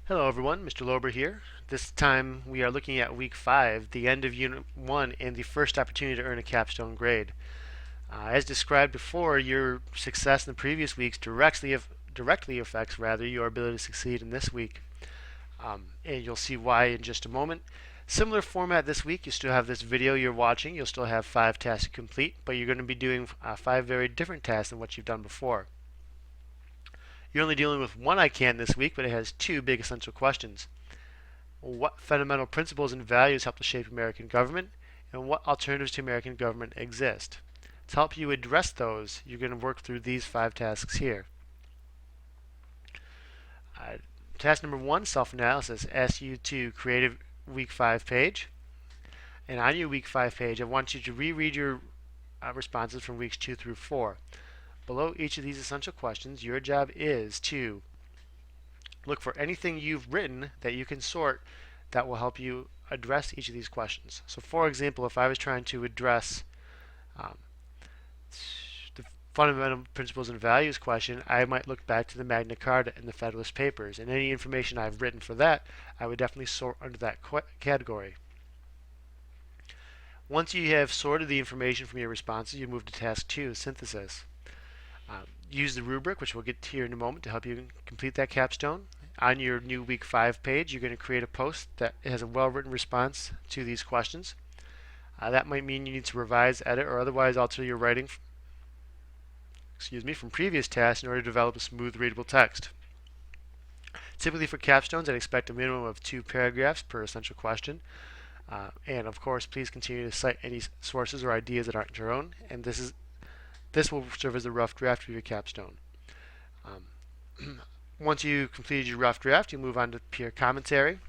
Hello everyone, Mr. Lober here. This time we are looking at week 5, the end of unit 1 and the first opportunity to earn a capstone grade. As described before, your success in the previous weeks directly affects your ability to succeed in this week. And you'll see why in just a moment. Similar format this week. You still have this video you're watching. You'll still have 5 tasks to complete, but you're going to be doing 5 very different tasks than what you've done before. You're only dealing with one I can this week, but it has 2 big essential questions. What fundamental principles and values help to shape American government, and what alternatives to American government exist? To help you address those, you're going to work through these 5 tasks here. Task number 1, self-analysis, asks you to create a week 5 page. And on your week 5 page, I want you to reread your responses from weeks 2 through 4. Below each of these essential questions, your job is to look for anything you've written that you can sort that will help you address each of these questions. So for example, if I was trying to address the fundamental principles and values question, I might look back to the Magna Carta and the Federalist Papers, and any information I've written for that, I would definitely sort under that category. Once you have sorted the information from your responses, you move to task 2, synthesis. Use the rubric, which we'll get to here in a moment, to help you complete that capstone. On your new week 5 page, you're going to create a post that has a well-written response to these questions. That might mean you need to revise, edit, or otherwise alter your writing from previous tasks in order to develop a smooth, readable text. Typically for capstones, I'd expect a minimum of 2 paragraphs per essential question. And of course, please continue to cite any sources or ideas that aren't your own. And this will serve as a rough draft of your capstone. Once you completed your rough draft, you move on to peer commentary.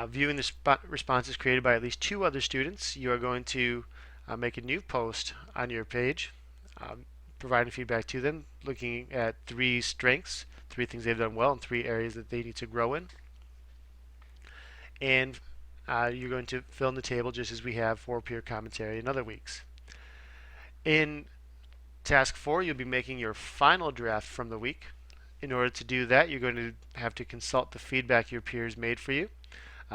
Viewing the responses created by at least 2 other students, you are going to make a new post on your page, providing feedback to them, looking at 3 strengths, 3 things they've done well, and 3 areas that they need to grow in. And you're going to fill in the table just as we have for peer commentary in other weeks. In task 4, you'll be making your final draft from the week. In order to do that, you're going to have to consult the feedback your peers made for you.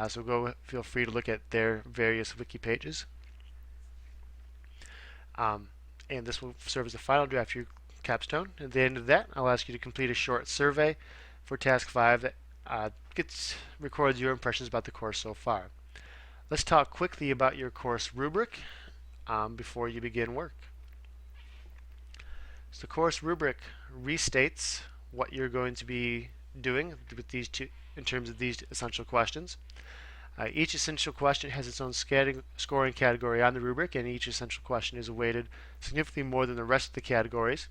So feel free to look at their various wiki pages. And this will serve as the final draft of your capstone. At the end of that, I'll ask you to complete a short survey for task 5 that records your impressions about the course so far. Let's talk quickly about your course rubric before you begin work. So the course rubric restates what you're going to be doing with these 2 in terms of these essential questions. Each essential question has its own scoring category on the rubric, and each essential question is weighted significantly more than the rest of the categories.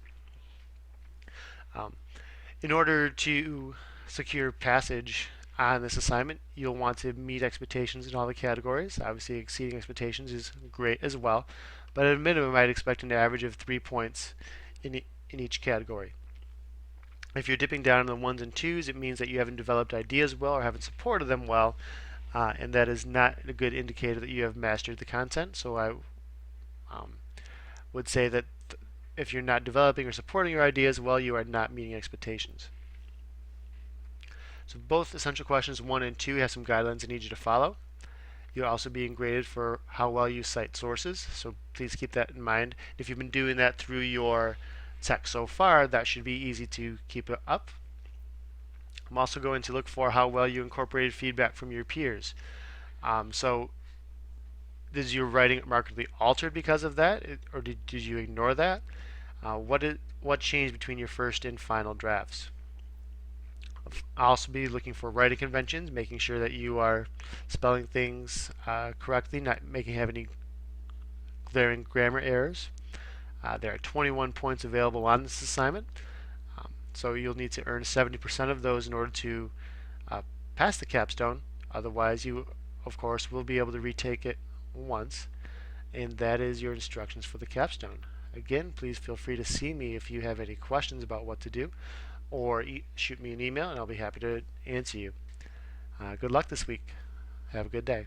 In order to secure passage on this assignment, you'll want to meet expectations in all the categories. Obviously, exceeding expectations is great as well, but at a minimum, I'd expect an average of 3 points in each category. If you're dipping down in the 1s and 2s, it means that you haven't developed ideas well or haven't supported them well, and that is not a good indicator that you have mastered the content. So I would say that if you're not developing or supporting your ideas well, you are not meeting expectations. So both essential questions 1 and 2 have some guidelines I need you to follow. You're also being graded for how well you cite sources, so please keep that in mind. If you've been doing that through your text so far, that should be easy to keep it up. I'm also going to look for how well you incorporated feedback from your peers. So is your writing markedly altered because of that, or did you ignore that? What changed between your first and final drafts? I'll also be looking for writing conventions, making sure that you are spelling things correctly, not have any glaring grammar errors. There are 21 points available on this assignment, so you'll need to earn 70% of those in order to pass the capstone. Otherwise, you, of course, will be able to retake it once, and that is your instructions for the capstone. Again, please feel free to see me if you have any questions about what to do, or shoot me an email and I'll be happy to answer you. Good luck this week. Have a good day.